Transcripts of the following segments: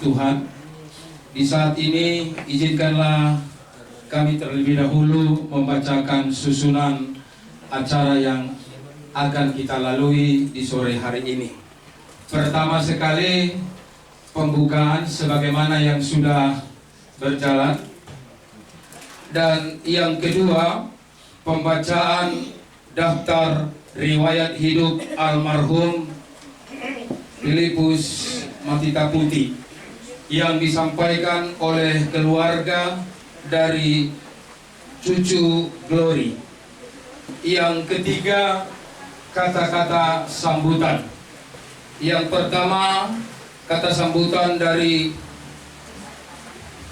Tuhan, di saat ini izinkanlah kami terlebih dahulu membacakan susunan acara yang akan kita lalui di sore hari ini. Pertama sekali, pembukaan sebagaimana yang sudah berjalan. Dan yang kedua, pembacaan daftar riwayat hidup almarhum Filipus Matita Putih yang disampaikan oleh keluarga dari cucu Glory. Yang ketiga, kata-kata sambutan. Yang pertama, kata sambutan dari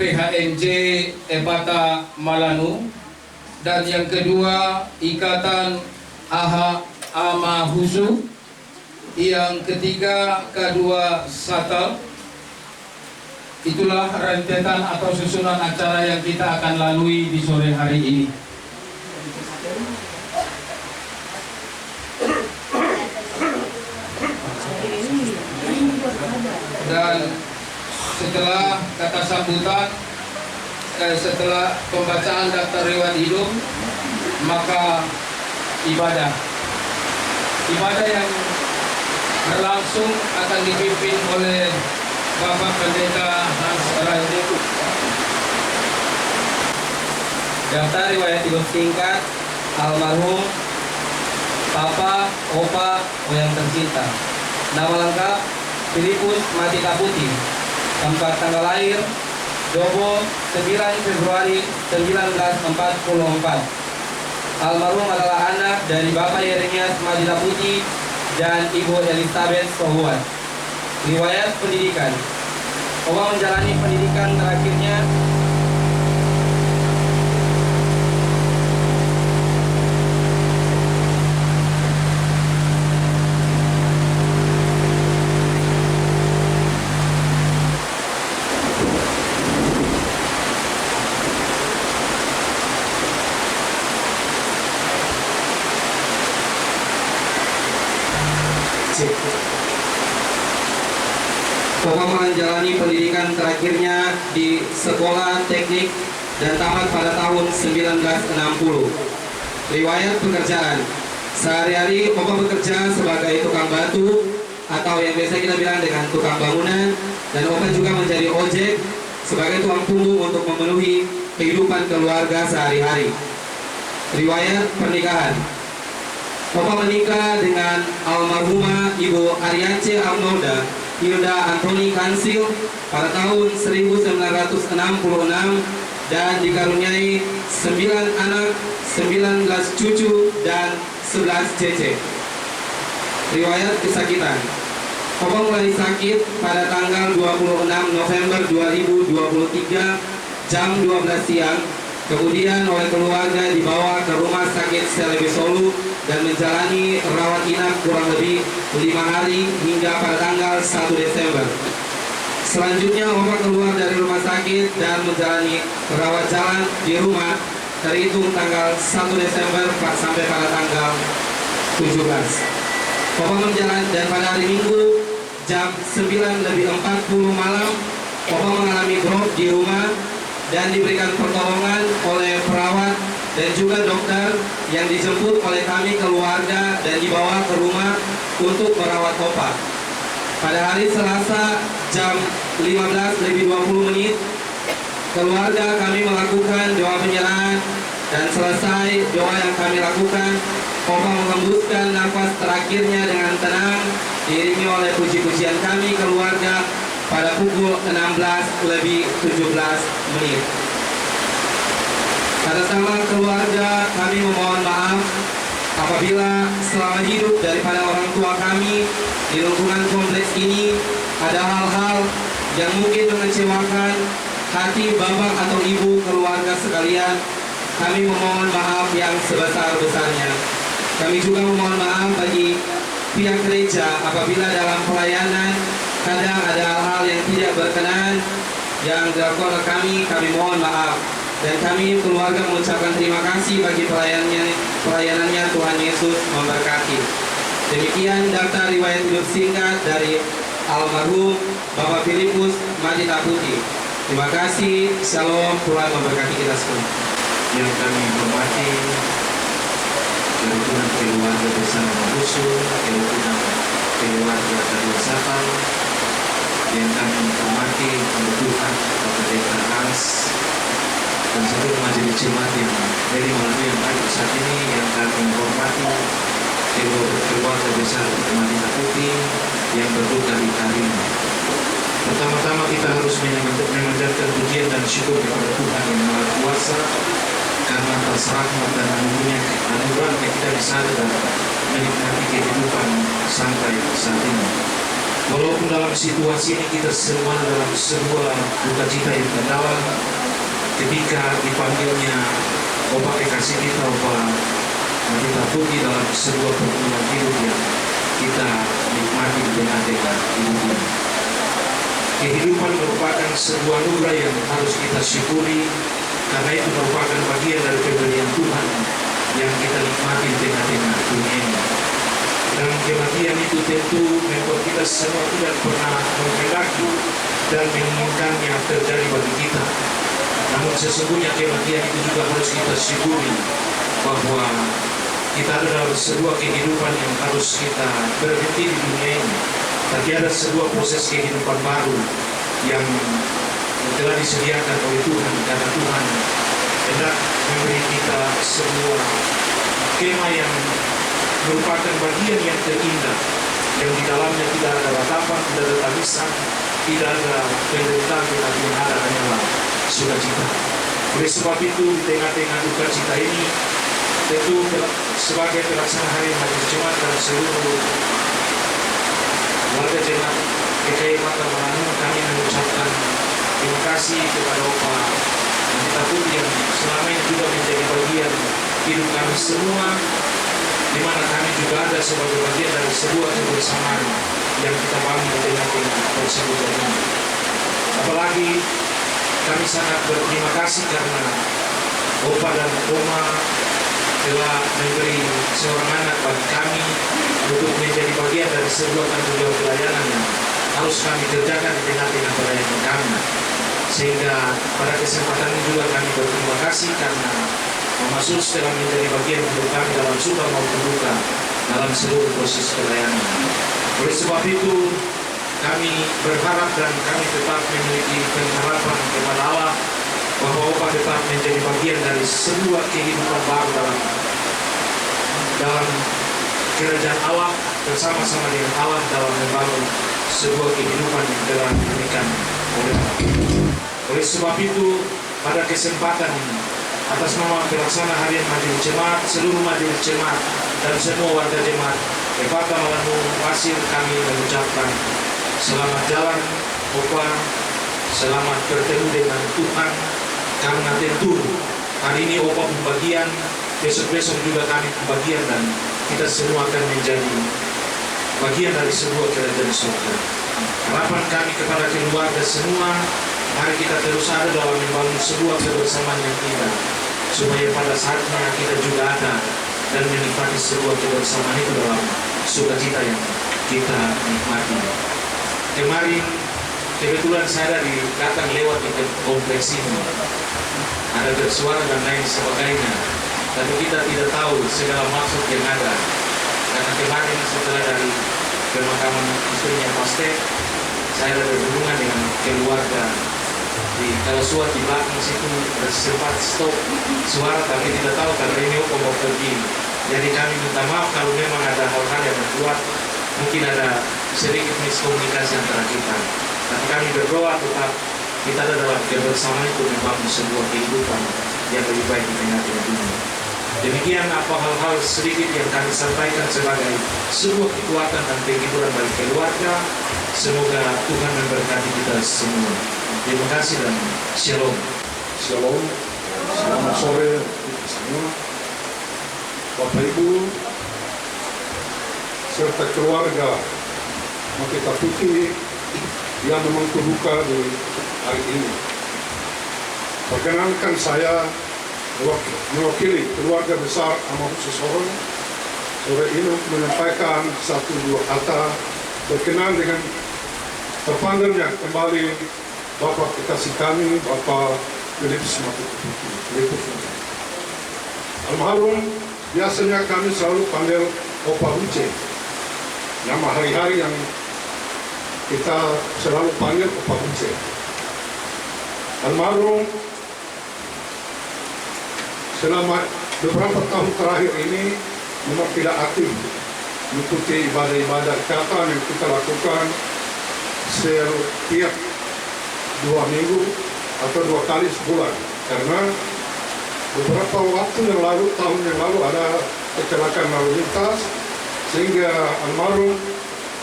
PHNJ Epata Malanu, dan yang kedua Ikatan Aha Amahusu, yang ketiga K2 Satal. Itulah rentetan atau susunan acara yang kita akan lalui di sore hari ini. Dan setelah kata sambutan, setelah pembacaan daftar riwayat hidup, maka ibadah yang berlangsung akan dipimpin oleh Bapak Pendeta Hans Raide. Daftar riwayat hidup singkat almarhum Papa Opa yang tercinta. Nama lengkap Filipus Matita Putih. Tempat tanggal lahir Dobo 9 Februari 1944. Almarhum adalah anak dari Bapak Yeremias Matita Putih dan Ibu Elizabeth Sohuat. Riwayat pendidikan. Opa menjalani pendidikan terakhirnya di Sekolah Teknik dan tamat pada tahun 1960. Riwayat pekerjaan. Sehari-hari Opa bekerja sebagai tukang batu atau yang biasa kita bilang dengan tukang bangunan, dan Opa juga menjadi ojek sebagai tuang punggung untuk memenuhi kehidupan keluarga sehari-hari. Riwayat pernikahan. Opa menikah dengan almarhumah Ibu Ariance Arnolda Hilda Antoni Kansil pada tahun 1966 dan dikaruniai 9 anak, 19 cucu, dan 11 cece. Riwayat kesakitan. Opa mulai sakit pada tanggal 26 November 2023 jam 12 siang. Kemudian oleh keluarga dibawa ke rumah sakit Selebe Solu dan menjalani rawat inap kurang lebih 5 hari hingga pada tanggal 1 Desember. Selanjutnya Opa keluar dari rumah sakit dan menjalani rawat jalan di rumah terhitung tanggal 1 Desember sampai pada tanggal 17. Opa menjalani, dan pada hari Minggu jam 9:40 malam Opa mengalami drop di rumah dan diberikan pertolongan oleh perawat dan juga dokter yang dijemput oleh kami keluarga dan dibawa ke rumah untuk merawat Opa. Pada hari Selasa jam 15:20 keluarga kami melakukan doa penyerahan, dan selesai doa yang kami lakukan, Opa mengembuskan nafas terakhirnya dengan tenang diiringi oleh puji-pujian kami keluarga pada pukul 16:17. Atas nama keluarga kami memohon maaf apabila selama hidup daripada orang tua kami di lingkungan kompleks ini ada hal-hal yang mungkin mengecewakan hati bapak atau ibu keluarga sekalian. Kami memohon maaf yang sebesar-besarnya. Kami juga memohon maaf bagi pihak gereja apabila dalam pelayanan kadang ada hal-hal yang tidak berkenan yang dilakukan oleh kami mohon maaf. Dan kami keluarga mengucapkan terima kasih bagi pelayanannya. Tuhan Yesus memberkati. Demikian daftar riwayat hidup singkat dari almarhum Bapak Filipus Madita Putih. Terima kasih. Shalom. Tuhan memberkati kita semua. Yang kami hormati kerukunan keluarga bersama Marusul, kerukunan keluarga Kadua Sapal, yang kami hormati kebutuhan Bapak Pendeta Hans dan seluruh majelis jemaat yang dari malam yang baik saat ini, yang kami hormati keluarga besar Madita Putih yang berduka di hari ini. Pertama-tama kita harus memanjatkan pujian dan syukur kepada Tuhan yang Maha Kuasa karena atas rahmat dan anugerah kita bisa dan menikmati kehidupan sampai saat ini. Walaupun dalam situasi ini kita semua dalam sebuah duka cita yang mendalam, ketika dipanggilnya Bapak kekasih kita Bapak Madita Putih dalam sebuah pertemuan hidup yang kita nikmati di tengah-tengah hidup ini. Kehidupan merupakan sebuah anugerah yang harus kita syukuri, karena itu merupakan bagian dari pemberian Tuhan yang kita nikmati di tengah-tengah dunia ini. Dan kematian itu tentu membuat kita semua tidak pernah menghendaki dan menginginkannya terjadi bagi kita. Namun sesungguhnya kematian itu juga harus kita syukuri bahwa kita ada dalam sebuah kehidupan yang harus kita berhenti di dunia ini. Tapi ada sebuah proses kehidupan baru yang telah disediakan oleh Tuhan, karena Tuhan hendak memberi kita sebuah skema yang merupakan bagian yang terindah, yang di dalamnya tidak ada ratapan, tidak ada tangisan, tidak ada penderitaan, tetapi yang ada hanyalah sukacita. Oleh sebab itu di tengah-tengah duka cita ini, tentu sebagai pelaksana hari majelis jemaat dan seluruh warga jemaat GKI Mata Melanung, kami mengucapkan terima kasih kepada Bapak Madita Putih yang selama ini juga menjadi bagian hidup kami semua, di mana kami juga ada sebagai bagian dari sebuah kebersamaan yang kita bangun di tengah-tengah tersebut ini. Apalagi kami sangat berterima kasih karena Bapak dan Oma telah memberi seorang anak bagi kami untuk menjadi bagian dari sebuah tanggung jawab pelayanan yang harus kami kerjakan di tengah-tengah pelayanan kami. Sehingga pada kesempatan ini juga kami berterima kasih karena Mama Sus telah menjadi bagian untuk kami dalam suka maupun duka dalam seluruh proses pelayanan. Oleh sebab itu kami berharap dan kami tetap memiliki pengharapan kepada Allah bahwa Bapak tetap menjadi bagian dari sebuah kehidupan baru dalam kerajaan Allah, bersama-sama dengan Allah dalam membangun sebuah kehidupan yang telah diberikan oleh Allah. Oleh sebab itu pada kesempatan ini, atas nama pelaksana harian majelis jemaat, seluruh majelis jemaat dan semua warga jemaat Epata Melanung Pasir, kami mengucapkan selamat jalan Bapak, selamat bertemu dengan Tuhan, karena tentu hari ini Bapak pembagian, besok-besok juga kami pembagian, dan kita semua akan menjadi bagian dari sebuah kerajaan surga. Harapan kami kepada keluarga semua, mari kita terus ada dalam membangun sebuah kebersamaan yang indah, supaya pada saatnya kita juga ada dan menikmati sebuah kebersamaan itu dalam sukacita yang kita nikmati. Kemarin kebetulan saya datang lewat di kompleks ini, ada bersuara dan lain sebagainya, tapi kita tidak tahu segala maksud yang ada. Karena kemarin setelah dari pemakaman istrinya Pastor, saya ada berhubungan dengan keluarga di Kalasuat di belakang situ, sempat stop suara, tapi tidak tahu karena ini mau pergi. Jadi kami minta maaf kalau memang ada hal-hal yang membuat mungkin ada sedikit miskomunikasi antara kita. Tapi kami berdoa tetap kita ada dalam kebersamaan itu membangun sebuah kehidupan yang lebih baik di tengah-tengah dunia. Demikian apa hal-hal sedikit yang kami sampaikan sebagai sebuah kekuatan dan penghiburan bagi keluarga. Semoga Tuhan memberkati kita semua. Terima kasih dan shalom. Shalom, selamat sore kita semua, Bapak Ibu serta keluarga Madita Putih yang memang berduka di hari ini. Perkenankan saya mewakili keluarga besar Amal Seseorang sore ini menyampaikan satu dua kata berkenan dengan terpanggilnya kembali Bapak kekasih kami, Bapak Philips Matukuputi. Almarhum biasanya kami selalu panggil Opa Uce. Nama hari-hari yang kita selalu panggil Opa Uce. Almarhum selama beberapa tahun terakhir ini memang tidak aktif mengikuti ibadah-ibadah ikatan yang kita lakukan setiap 2 minggu atau 2 kali sebulan, karena beberapa waktu yang lalu, tahun yang lalu ada kecelakaan lalu lintas, sehingga almarhum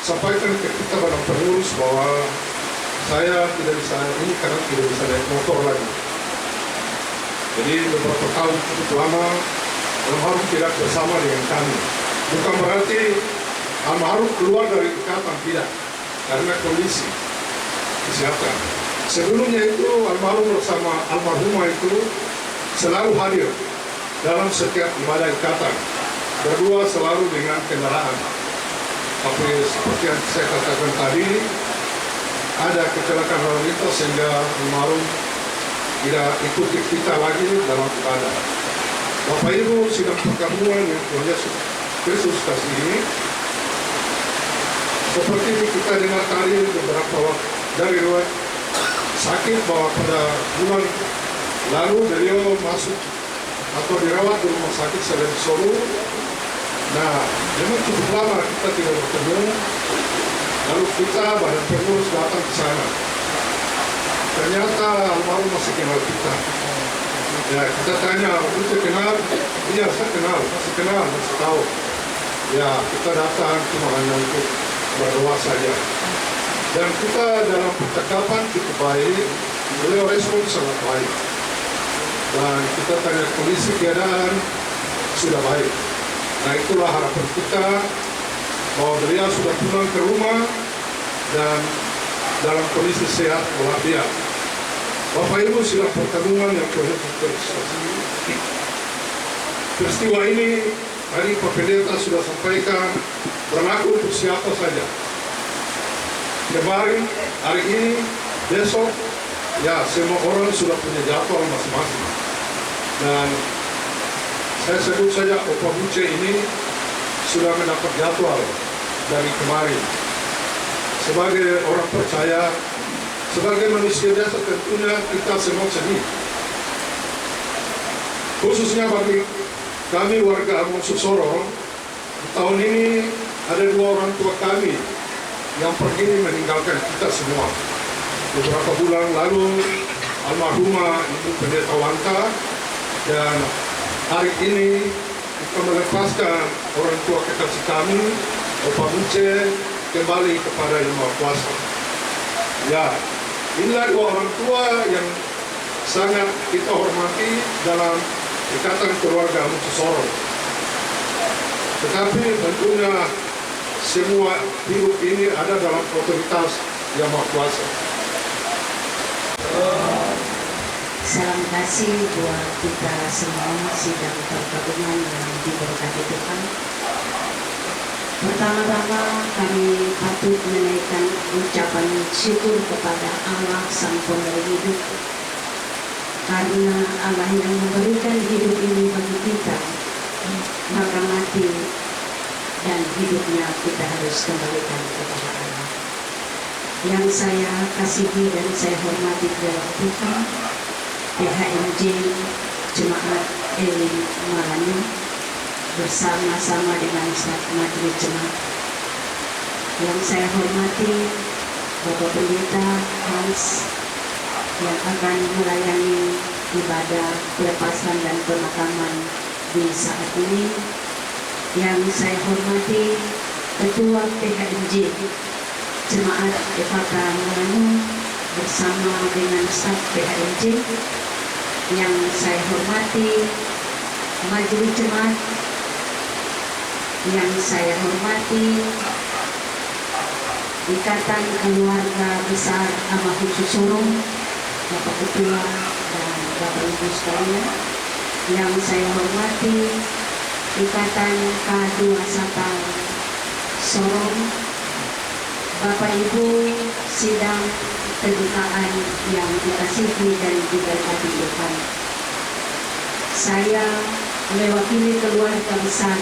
sampaikan ke kita pada pengurus bahwa saya tidak bisa ini karena tidak bisa naik motor lagi. Jadi beberapa tahun cukup lama almarhum tidak bersama dengan kami. Bukan berarti almarhum keluar dari ikatan, tidak, karena kondisi kesehatan. Sebelumnya itu almarhum bersama almarhumah itu selalu hadir dalam setiap ibadah ikatan, berdua selalu dengan kendaraan. Tapi seperti yang saya katakan tadi, ada kecelakaan lalu lintas sehingga almarhum tidak ikuti kita lagi dalam ibadah. Bapak Ibu sidang perkampungan yang Tuhan Yesus Kristus kasih ini, seperti kita dengar tadi beberapa waktu dari riwayat sakit bahwa pada bulan lalu beliau masuk atau dirawat di rumah sakit Selen Solo. Nah, memang cukup lama kita tidak bertemu. Lalu kita badan pengurus datang ke sana. Ternyata almarhum masih kenal kita. Ya, kita tanya, "Itu kenal?" "Iya, saya kenal, masih tahu." Ya, kita datang cuma hanya untuk berdoa saja. Dan kita dalam percakapan cukup baik, beliau respon sangat baik. Dan kita tanya kondisi keadaan sudah baik. Nah, itulah harapan kita bahwa beliau sudah pulang ke rumah dan dalam kondisi sehat walafiat. Bapak Ibu sidang perkampungan yang terkasih, peristiwa ini tadi Pak Pendeta sudah sampaikan berlaku untuk siapa saja. Kemarin, hari ini, besok, ya semua orang sudah punya jadwal masing-masing. Dan saya sebut saja Opa Uce ini sudah mendapat jadwal dari kemarin. Sebagai orang percaya, sebagai manusia biasa tentunya kita semua sedih. Khususnya bagi kami warga Alonso Sorong, tahun ini ada 2 orang tua kami yang pergi meninggalkan kita semua. Beberapa bulan lalu almarhumah Ibu Pendeta Wanta, dan hari ini kita melepaskan orang tua kekasih kami, Opa Uce, kembali kepada Yang Maha Kuasa. Ya, inilah 2 orang tua yang sangat kita hormati dalam ikatan keluarga Alonso Sorong. Tetapi tentunya semua hidup ini ada dalam otoritas Yang Maha Kuasa. Salam kasih buat kita semua sidang perkampungan yang diberkati Tuhan. Pertama-tama kami patut menaikkan ucapan syukur kepada Allah Sang Pemberi hidup, karena Allah yang memberikan hidup ini bagi kita, maka mati dan hidupnya kita harus kembalikan kepada Allah. Yang saya kasihi dan saya hormati dalam Tuhan, PHMJ Jemaat Elim Marani bersama-sama dengan staf majelis jemaat. Yang saya hormati Bapak Pendeta Hans yang akan melayani ibadah pelepasan dan pemakaman di saat ini. Yang saya hormati Ketua PHMJ Jemaat Epaka Marani bersama dengan staf PHMJ. Yang saya hormati majelis jemaat, yang saya hormati Ikatan Keluarga Besar Almarhum Sorong, Bapak Ketua dan Bapak Ibu sekalian. Yang saya hormati Ikatan K2 Sapang Sorong, Bapak Ibu sidang kedukaan yang dikasihi dan diberkati Tuhan. Saya mewakili keluarga besar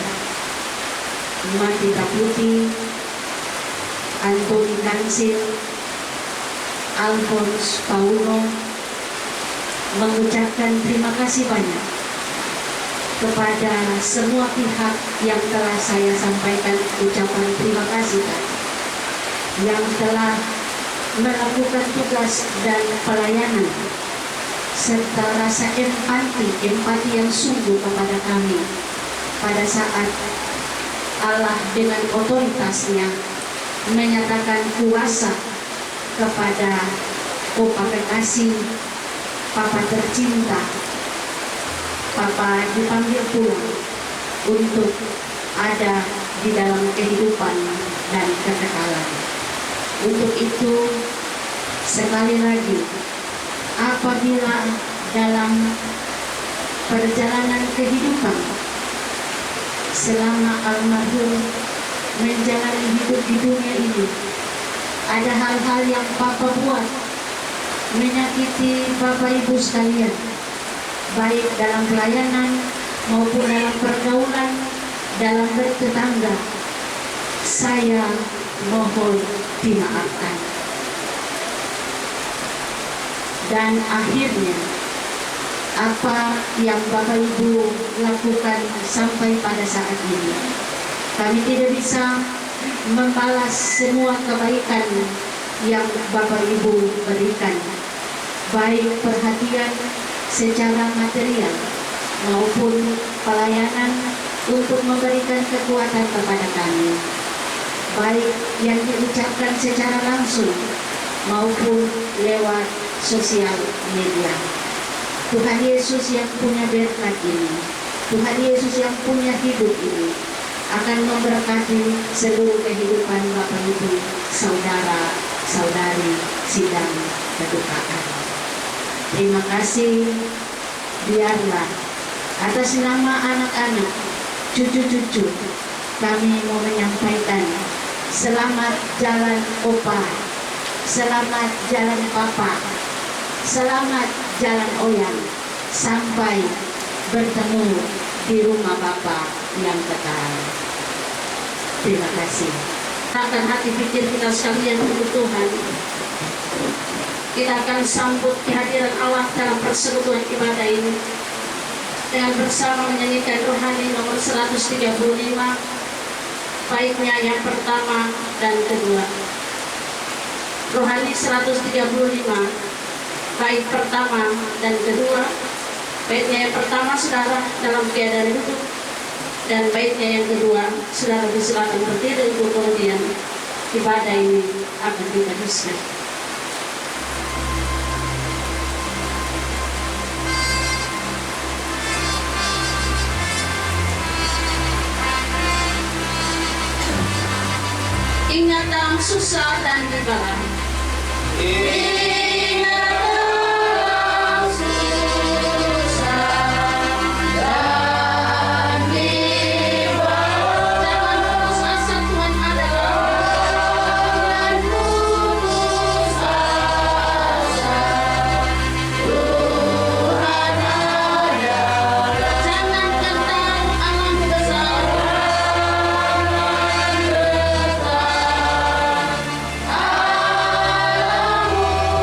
Umat Hitam Putih, Antoni Kansil, Alphonse Paulo, mengucapkan terima kasih banyak kepada semua pihak yang telah saya sampaikan ucapan terima kasih tadi, yang telah melakukan tugas dan pelayanan serta rasa empati yang sungguh kepada kami pada saat Allah dengan otoritasnya menyatakan kuasa kepada Papa kekasih, Papa tercinta, Papa dipanggil pulang untuk ada di dalam kehidupan dan kekekalan. Untuk itu, sekali lagi, apabila dalam perjalanan kehidupan selama almarhum menjalani hidup di dunia ini, ada hal-hal yang Papa buat menyakiti Bapak Ibu sekalian, baik dalam pelayanan maupun dalam pergaulan, dalam bertetangga, saya mohon dimaafkan. Dan akhirnya apa yang Bapak Ibu lakukan sampai pada saat ini, kami tidak bisa membalas semua kebaikan yang Bapak Ibu berikan, baik perhatian secara material maupun pelayanan untuk memberikan kekuatan kepada kami, baik yang diucapkan secara langsung maupun lewat sosial media. Tuhan Yesus yang punya berkat ini, Tuhan Yesus yang punya hidup ini akan memberkati seluruh kehidupan Bapak Ibu, saudara-saudari sidang kedukaan. Terima kasih. Biarlah atas nama anak-anak, cucu-cucu, kami mau menyampaikan selamat jalan Opa, selamat jalan Papa, selamat jalan Oyang, sampai bertemu di rumah Bapa yang kekal. Terima kasih. Akan hati pikir kita sekalian untuk Tuhan, kita akan sambut kehadiran Allah dalam persekutuan ibadah ini dengan bersama menyanyikan rohani nomor 135, baitnya yang pertama dan kedua. Rohani 135, bait pertama dan kedua. Baitnya yang pertama saudara dalam keadaan duduk, dan baitnya yang kedua saudara disilakan berdiri untuk kemudian ibadah ini akan diteruskan. Ingat dalam susah dan dibalah. Ingat dalam susah dan dibalah. Jangan putus asa, Tuhan adalah. Jangan putus asa, Tuhan adalah. Jangan kental alam besar. Alam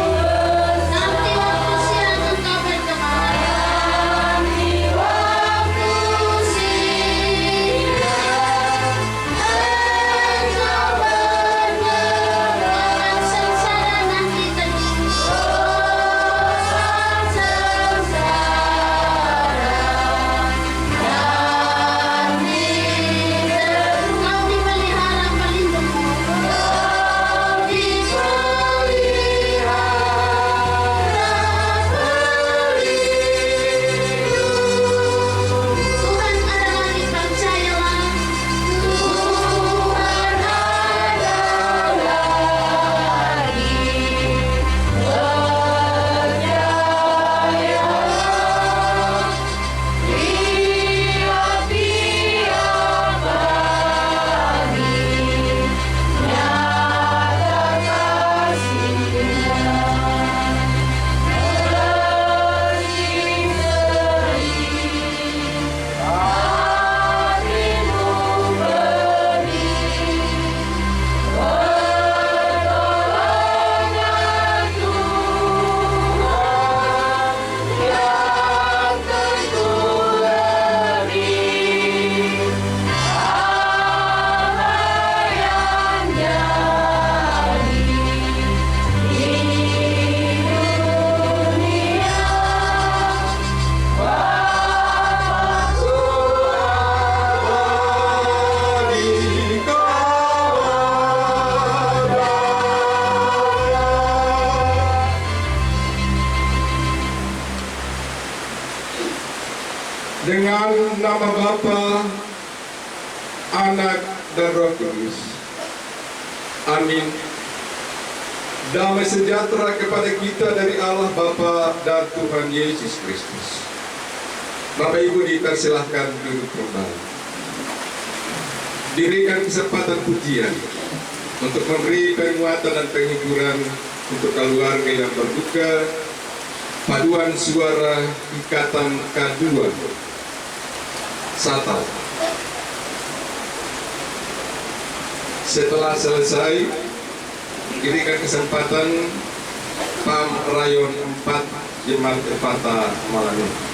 Dengan nama Bapa, Anak, dan Roh Kudus. Amin. Damai sejahtera kepada kita dari Allah Bapa dan Tuhan Yesus Kristus. Bapak Ibu dipersilahkan duduk kembali. Diberikan kesempatan pujian untuk memberi penguatan dan penghiburan untuk keluarga yang berduka. Paduan suara ikatan K2 Satal. Setelah selesai, diberikan kesempatan PAM Rayon 4 Jemaat Epata Malano.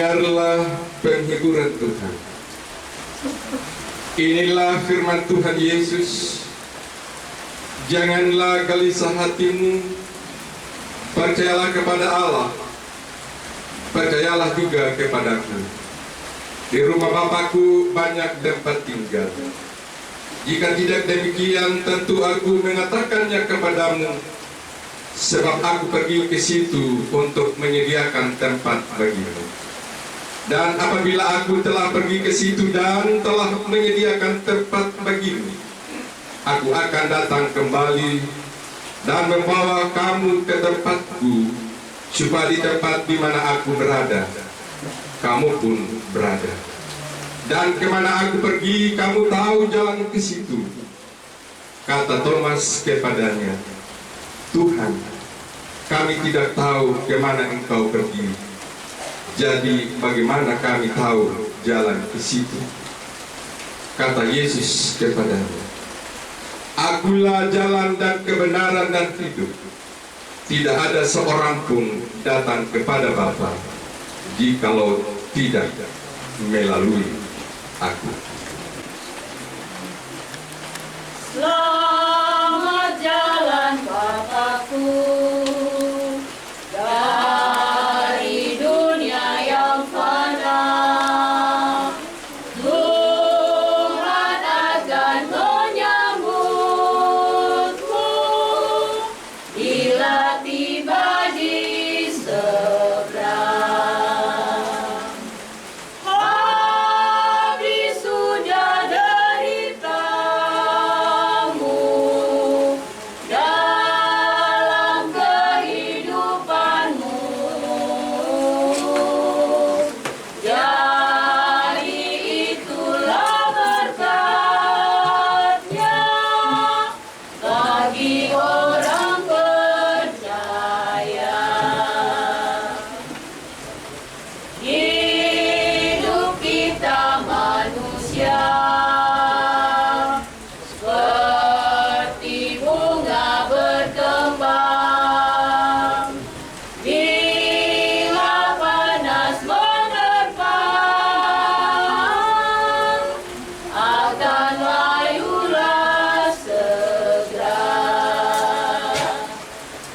dengarlah penghiburan Tuhan. Inilah firman Tuhan Yesus. Janganlah gelisah hatimu, percayalah kepada Allah, percayalah juga kepadaku. Di rumah Bapakku banyak tempat tinggal. Jika tidak demikian, tentu aku mengatakannya kepadamu, sebab aku pergi ke situ untuk menyediakan tempat bagimu. Dan apabila aku telah pergi ke situ dan telah menyediakan tempat bagimu, aku akan datang kembali dan membawa kamu ke tempatku, supaya di tempat di mana aku berada, kamu pun berada. Dan kemana aku pergi, kamu tahu jalan ke situ. Kata Thomas kepadanya, Tuhan, kami tidak tahu kemana engkau pergi. Jadi bagaimana kami tahu jalan ke situ? Kata Yesus kepadanya, Akulah jalan dan kebenaran dan hidup. Tidak ada seorang pun datang kepada Bapa jikalau tidak melalui aku. Selamat jalan Bapakku dari dunia yang fana. Tuhan akan menyambutmu bila tiba di seberang. Habis sudah deritamu dalam kehidupanmu. Jadi itulah berkatnya bagi orang percaya. Hidup kita manusia seperti bunga berkembang, bila panas menerpang akan layulah segera.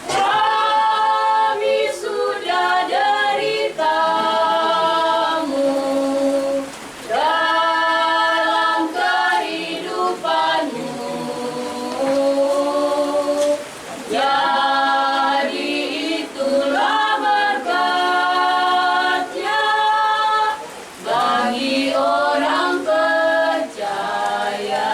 Kami sudah deritamu dalam kehidupanmu. Jadi itulah berkatnya bagi orang percaya.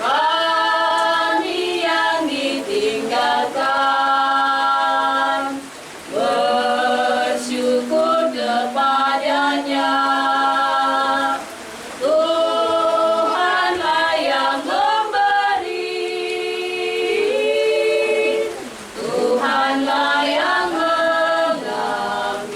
Kami yang ditinggalkan bersyukur kepadanya. Tuhanlah yang memberi, Tuhanlah yang mengambil.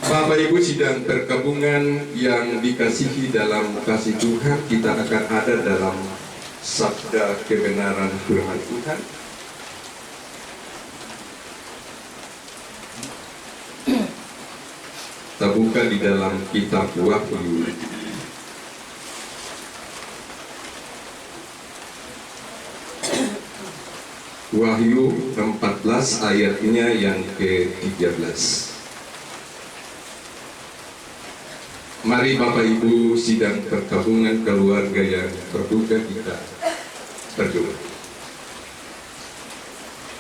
Bapak Ibu sidang perkabungan yang dikasihi dalam kasih Tuhan, kita akan ada dalam sabda kebenaran firman Tuhan. Kita buka di dalam kitab Wahyu. Wahyu 14 ayatnya yang ke-13. Mari Bapak Ibu sidang perkabungan keluarga yang berduka, kita berdoa.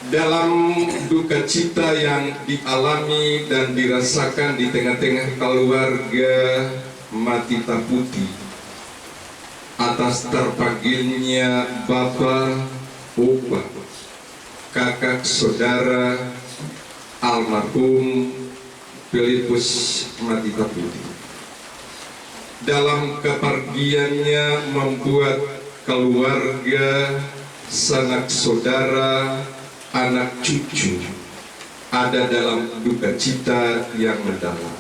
Dalam duka cita yang dialami dan dirasakan di tengah-tengah keluarga Matita Putih atas terpanggilnya Bapak, Opa, kakak, saudara almarhum Filipus Matita Putih, dalam kepergiannya membuat keluarga, sanak saudara, anak cucu ada dalam duka cita yang mendalam.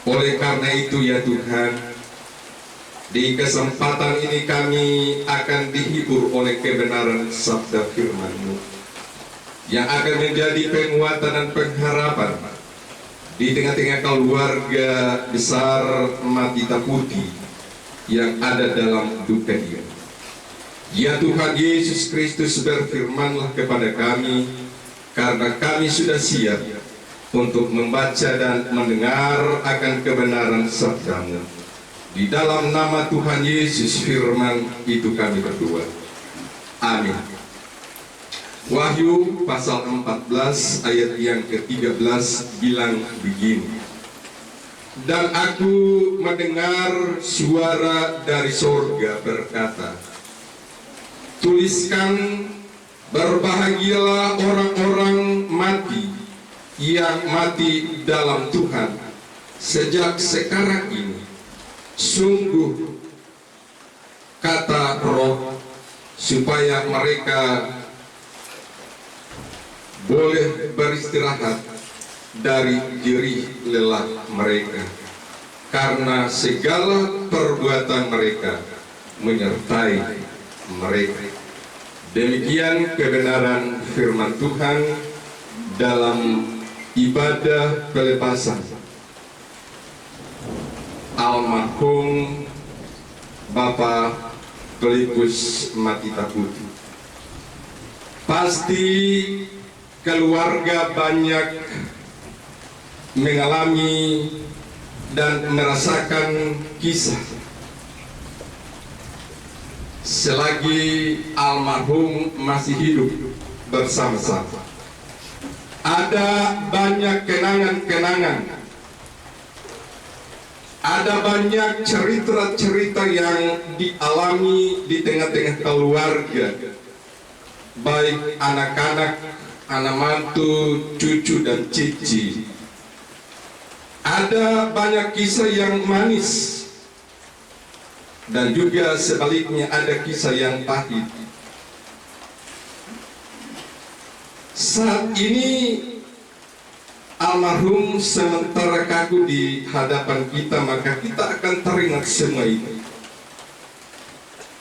Oleh karena itu ya Tuhan, Di kesempatan ini kami akan dihibur oleh kebenaran sabda firman-Mu yang akan menjadi penguatan dan pengharapan di tengah-tengah keluarga besar Matita Putih yang ada dalam duka ini. Ya Tuhan Yesus Kristus, berfirmanlah kepada kami, karena kami sudah siap untuk membaca dan mendengar akan kebenaran sabda-Mu. Di dalam nama Tuhan Yesus firman itu kami berdoa. Amin. Wahyu pasal 14 ayat yang ke-13 bilang begini. Dan aku mendengar suara dari sorga berkata, tuliskan, berbahagialah orang-orang mati yang mati dalam Tuhan sejak sekarang ini. Sungguh, kata Roh, supaya mereka boleh beristirahat dari jerih lelah mereka, karena segala perbuatan mereka menyertai mereka. Demikian kebenaran firman Tuhan dalam ibadah pelepasan almarhum Bapak Filipus Matita Putih. Pasti keluarga banyak mengalami dan merasakan kisah selagi almarhum masih hidup bersama-sama. Ada banyak kenangan-kenangan, ada banyak cerita-cerita yang dialami di tengah-tengah keluarga, baik anak-anak, anak mantu, cucu dan cici. Ada banyak kisah yang manis, dan juga sebaliknya ada kisah yang pahit. Saat ini almarhum sementara kaku di hadapan kita, maka kita akan teringat semua ini.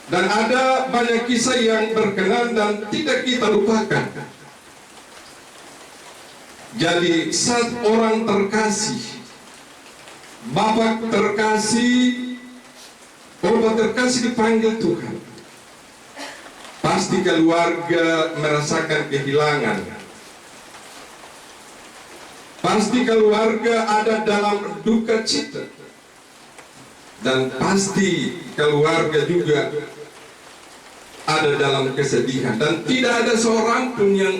Dan ada banyak kisah yang berkenan dan tidak kita lupakan. Jadi saat orang terkasih, bapak terkasih, bapak terkasih dipanggil Tuhan, pasti keluarga merasakan kehilangan. Pasti keluarga ada dalam duka cita, dan pasti keluarga juga ada dalam kesedihan, dan tidak ada seorang pun yang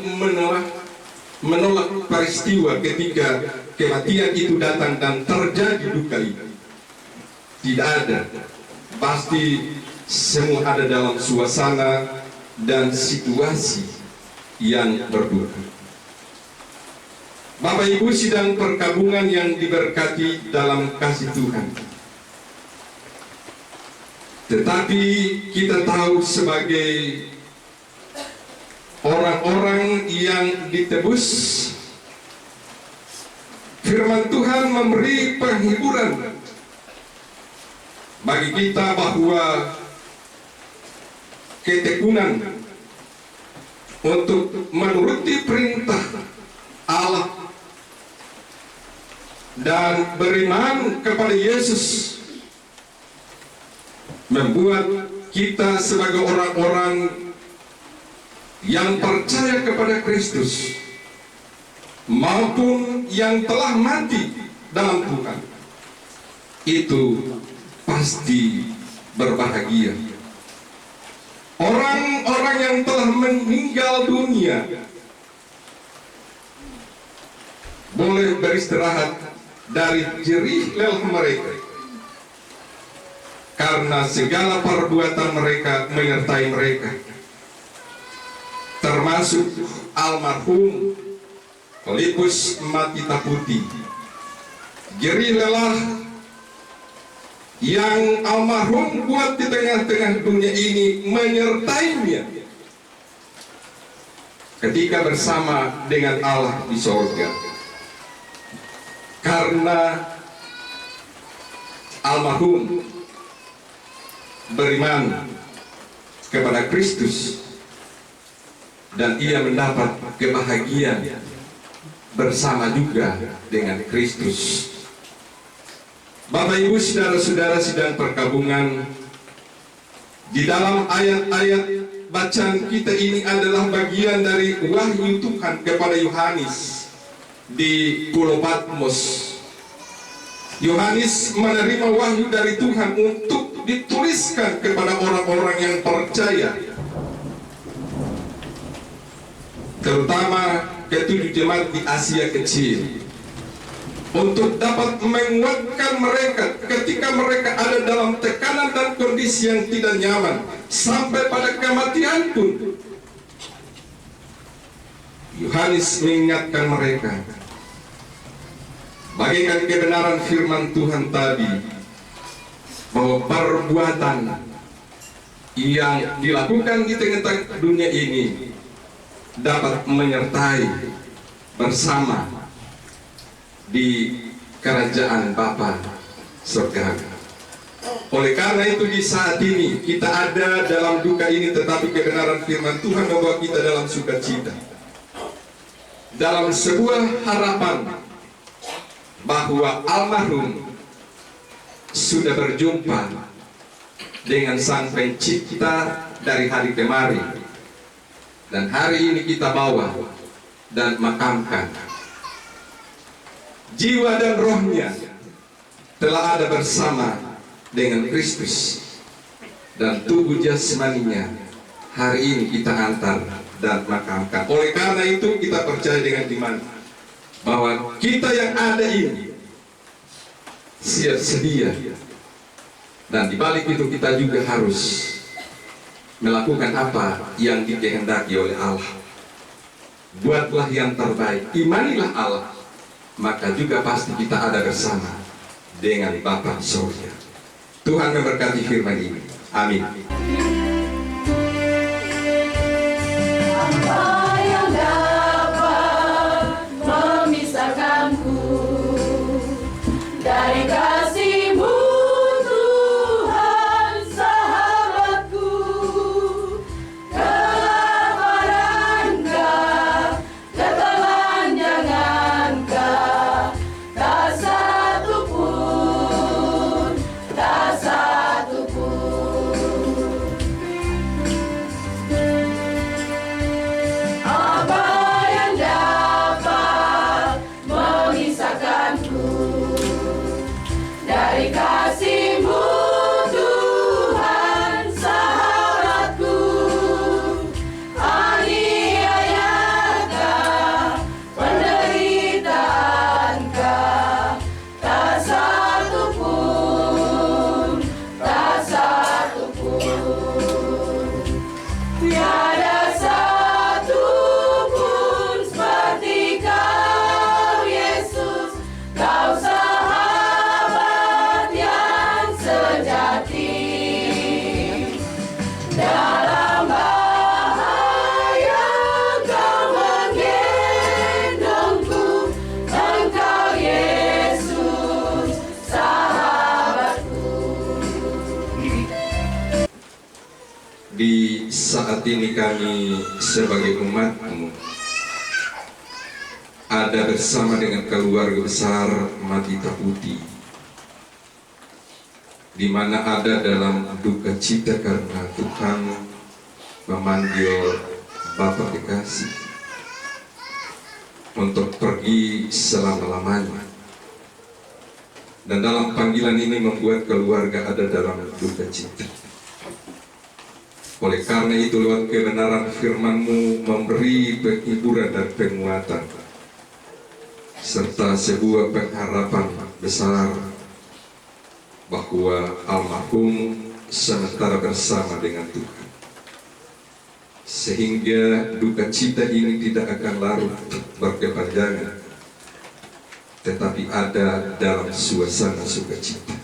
menolak peristiwa ketika kematian itu datang dan terjadi duka itu. Tidak ada. Pasti semua ada dalam suasana dan situasi yang berduka. Bapak Ibu sidang perkabungan yang diberkati dalam kasih Tuhan. Tetapi kita tahu sebagai orang-orang yang ditebus, firman Tuhan memberi penghiburan bagi kita bahwa ketekunan untuk menuruti perintah Allah dan beriman kepada Yesus membuat kita sebagai orang-orang yang percaya kepada Kristus maupun yang telah mati dalam Tuhan itu pasti berbahagia. Orang-orang yang telah meninggal dunia boleh beristirahat dari jerih lelah mereka, karena segala perbuatan mereka menyertai mereka, termasuk almarhum Filipus Matita Putih. Jerih lelah yang almarhum buat di tengah-tengah dunia ini menyertainya ketika bersama dengan Allah di sorga. Karena almarhum beriman kepada Kristus dan ia mendapat kebahagiaan bersama juga dengan Kristus. Bapak Ibu saudara-saudara sidang perkabungan, di dalam ayat-ayat bacaan kita ini adalah bagian dari wahyu Tuhan kepada Yohanes di Pulau Patmos. Yohanes menerima wahyu dari Tuhan untuk dituliskan kepada orang-orang yang percaya, terutama ketujuh jemaat di Asia Kecil, untuk dapat menguatkan mereka ketika mereka ada dalam tekanan dan kondisi yang tidak nyaman sampai pada kematian pun. Yohanes mengingatkan mereka bagaikan kebenaran firman Tuhan tadi, bahwa perbuatan yang dilakukan di tengah-tengah dunia ini dapat menyertai bersama di kerajaan Bapa surga. Oleh karena itu di saat ini kita ada dalam duka ini, tetapi kebenaran firman Tuhan membawa kita dalam sukacita, dalam sebuah harapan bahwa almarhum sudah berjumpa dengan Sang Pencipta dari hari kemarin, dan hari ini kita bawa dan makamkan. Jiwa dan rohnya telah ada bersama dengan Kristus, dan tubuh jasmaninya hari ini kita antar dan makamkan. Oleh karena itu kita percaya dengan iman bahwa kita yang ada ini siap sedia, dan di balik itu kita juga harus melakukan apa yang dikehendaki oleh Allah. Buatlah yang terbaik, imanilah Allah, maka juga pasti kita ada bersama dengan Bapa surga. Tuhan memberkati firman ini. Amin. Apa yang dapat memisahkanku dari kasih-Mu, Tuhan sahabatku? Kelaparan-Kah, ketelanjangan-Kah, tak satu pun, tak satu pun. Apa yang dapat memisahkanku dari kasih-Mu, Tuhan sahabatku? Aniayakah, penderitaanKah, tak satu pun, tak satu pun. Tiada satu pun seperti Kau, Yesus, Kau sahabat yang sejati. Dalam bahaya Kau menggendongku, Engkau Yesus sahabatku. Di saat ini kami sebagai umat-Mu ada bersama dengan keluarga besar Matita Putih, di mana ada dalam duka cita karena Tuhan memanggil Bapak Dikasih untuk pergi selama-lamanya. Dan dalam panggilan ini membuat keluarga ada dalam duka cita. Oleh karena itu lewat kebenaran firman-Mu memberi penghiburan dan penguatan, serta sebuah pengharapan besar bahwa almarhum sementara bersama dengan Tuhan, sehingga duka cita ini tidak akan larut berkepanjangan, tetapi ada dalam suasana sukacita.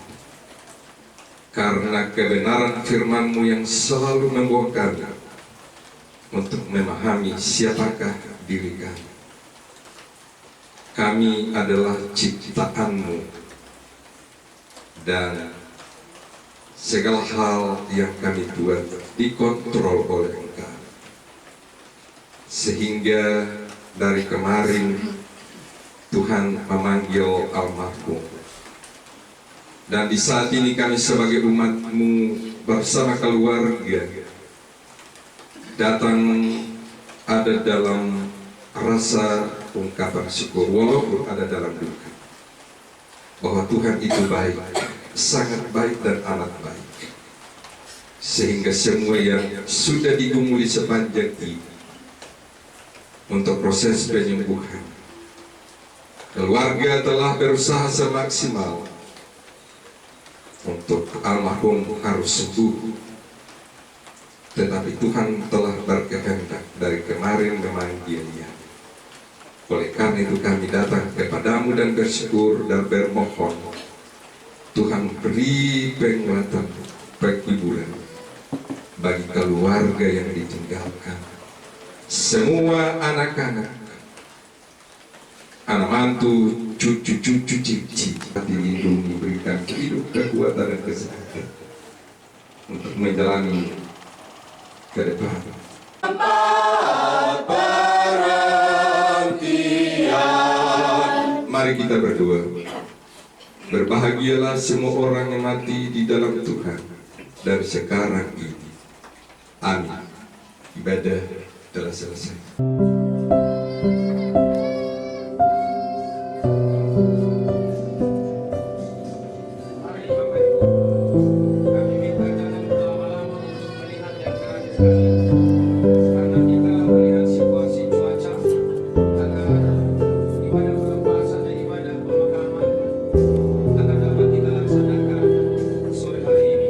Karena kebenaran firman-Mu yang selalu membawa kami untuk memahami siapakah diri kami. Kami adalah ciptaan-Mu, dan segala hal yang kami buat dikontrol oleh Engkau. Sehingga dari kemarin Tuhan memanggil almarhum. Dan di saat ini kami sebagai umat-Mu bersama keluarga datang ada dalam rasa ungkapan syukur walaupun ada dalam duka. Bahwa Tuhan itu baik, sangat baik dan amat baik. Sehingga semua yang sudah digumuli sepanjang ini untuk proses penyembuhan, keluarga telah berusaha semaksimal untuk almarhum harus sembuh. Tetapi Tuhan telah berkehendak dari kemarin memanggilnya. Oleh karena itu kami datang kepadamu dan bersyukur dan bermohon, Tuhan beri penguatan, penghiburan bagi keluarga yang ditinggalkan. Semua anak-anak, anak mantu, cucu-cucu, cici, dilindungi, berikan hidup, kekuatan dan kesehatan untuk menjalani ke depan. Mari kita berdoa. Berbahagialah semua orang yang mati di dalam Tuhan dari sekarang ini. Amin. Ibadah telah selesai. Mari Bapak Ibu, kami minta jangan berlama-lama untuk melihat yang terakhir sekali. Karena kita melihat situasi cuaca, agar ibadah pelepasan dan ibadah pemakaman akan dapat kita laksanakan sore hari ini.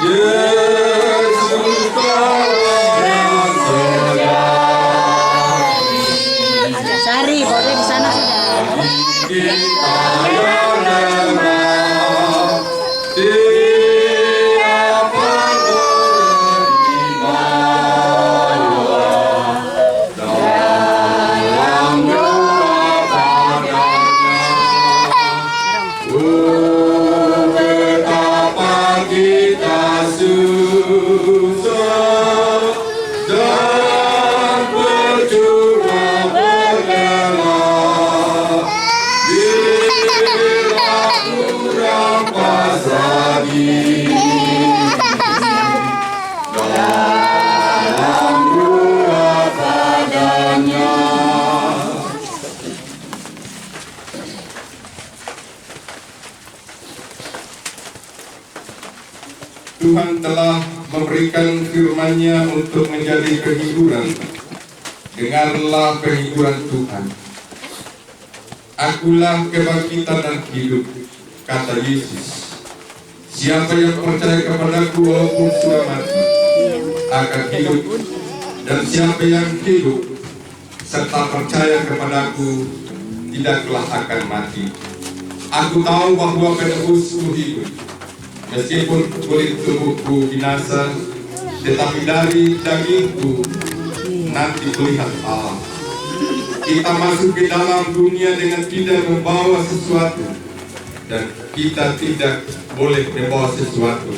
Yesus yang Sari, boleh di sana sudah. kita yang lemah, Dia menerima dalam doa padanya. Betapa kita susah dan berjuang berrela. Bila kurang pas lagi dalam doa padanya. Tuhan telah memberikan firman-Nya untuk menjadi penghiburan. Dengarlah penghiburan Tuhan. Akulah kebangkitan dan hidup, kata Yesus. Siapa yang percaya kepadaku walaupun sudah mati akan hidup, dan siapa yang hidup serta percaya kepadaku tidaklah akan mati. Aku tahu bahwa penebusku hidup, meskipun kulit tubuhku binasa, tetapi dari dagingku nanti melihat Allah. Kita masuk ke dalam dunia dengan tidak membawa sesuatu, dan kita tidak boleh membawa sesuatu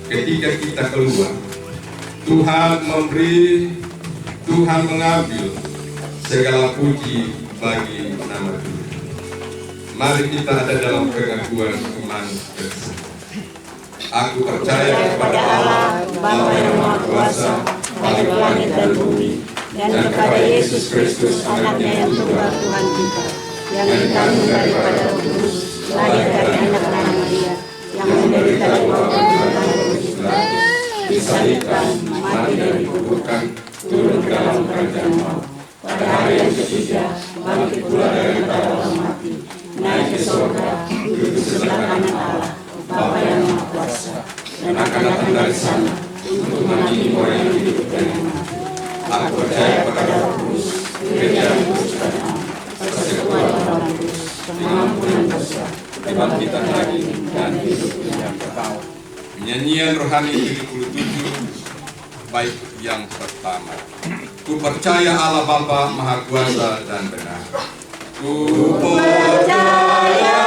ketika kita keluar. Tuhan memberi, Tuhan mengambil, segala puji bagi nama Tuhan. Mari kita ada dalam pengakuan iman bersama. Aku percaya kepada Allah, Bapa yang Maha Kuasa, Bapa langit dan bumi, dan kepada Yesus Kristus, Anaknya yang tunggal Tuhan kita, yang dikandung daripada Roh Kudus, lahir dari anak Maria, yang menderita di bawah pemerintahan Pontius Pilatus, disalibkan, mati dan dikuburkan, turun ke dalam kerajaan maut. Pada hari yang ketiga, bangkit pula dari antara orang mati, naik ke surga, duduk sebelah kanan Allah, Bapa yang Maha Kuasa, dan akan datang dari sana untuk mengadili orang yang hidup dan yang mati. Aku percaya kepada Roh Kudus, gereja yang kudus dan am, persekutuan orang kudus, pengampunan dosa, kebangkitan daging dan hidup yang kekal. Nyanyian rohani 77 bait yang pertama. Ku percaya Allah Bapa Maha Kuasa dan benar. Ku percaya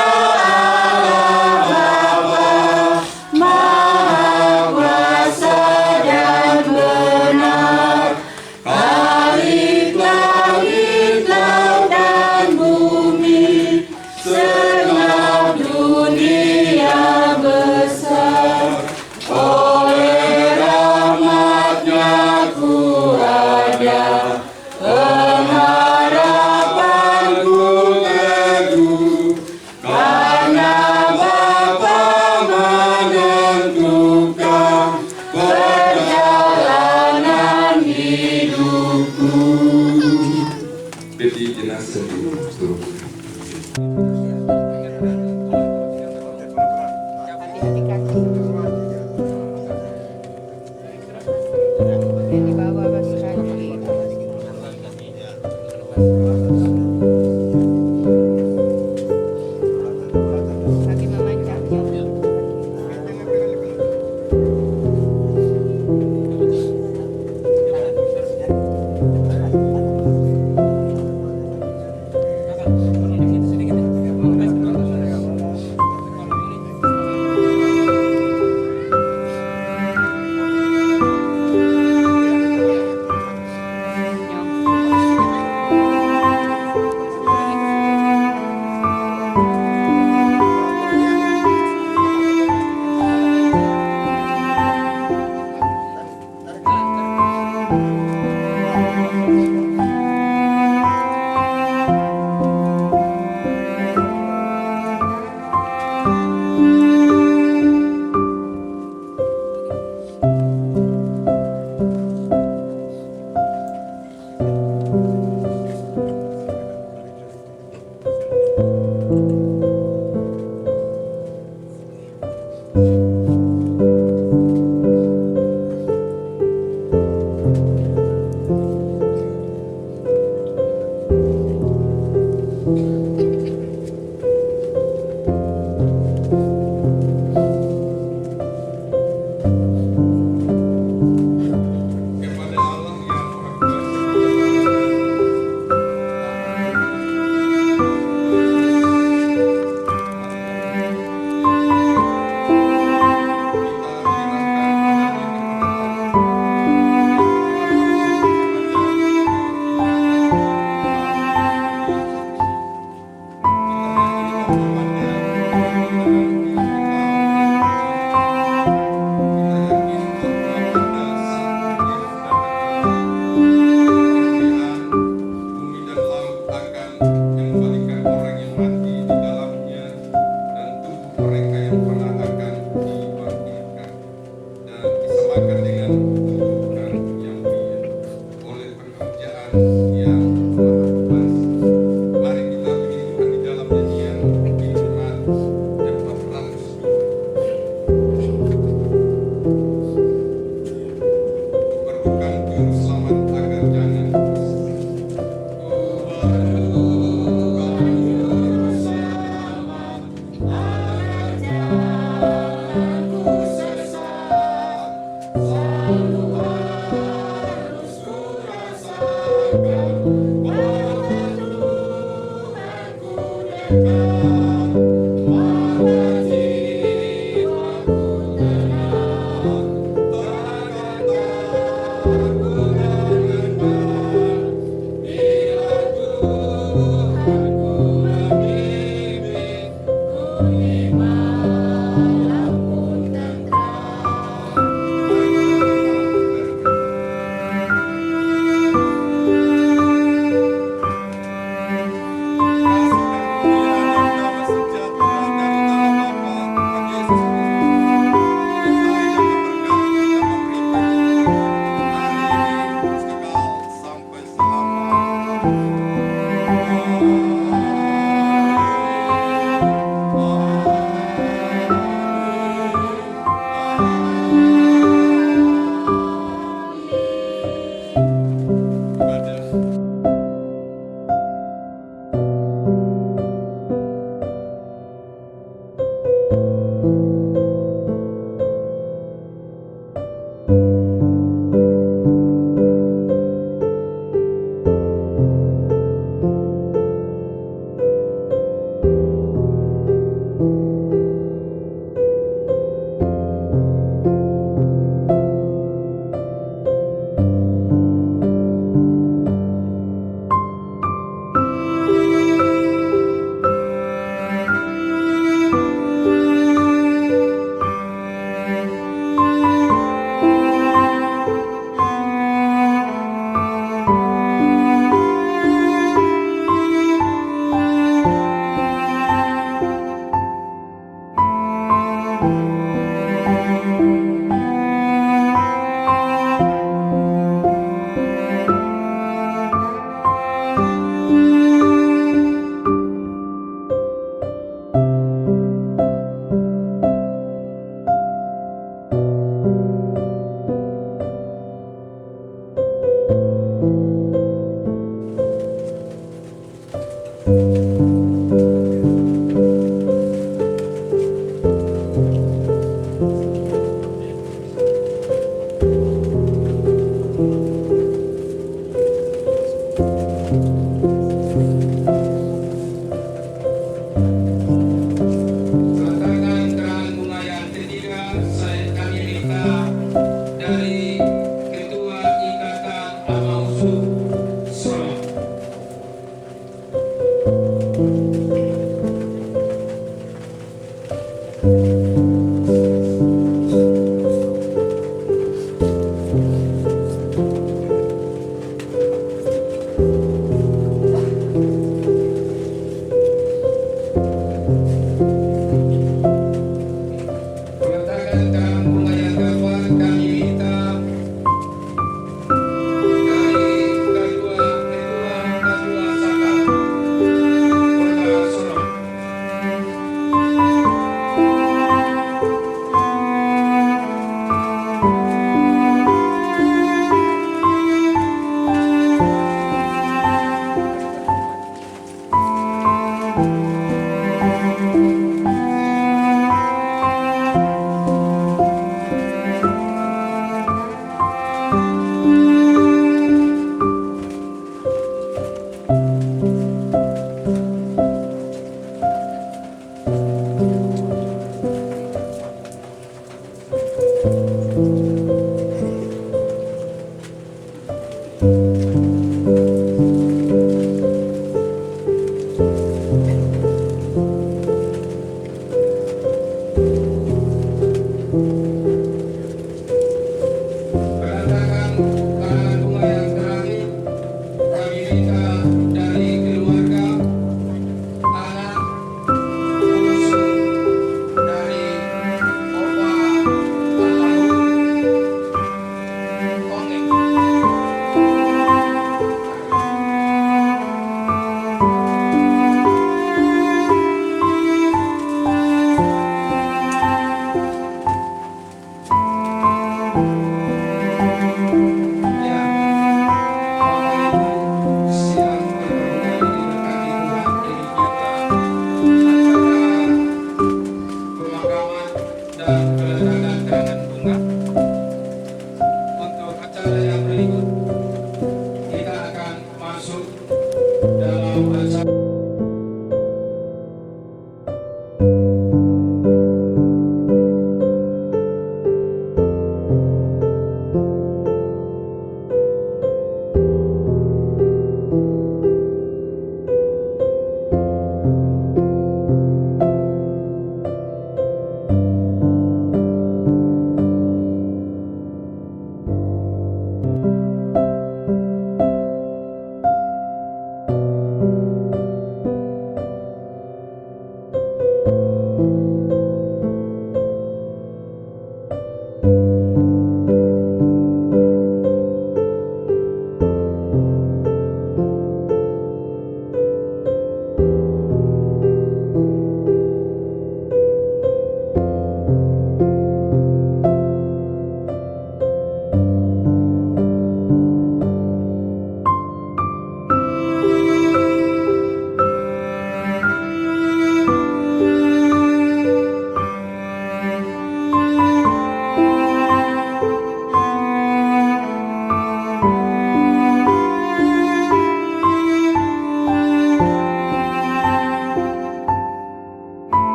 Sampai selama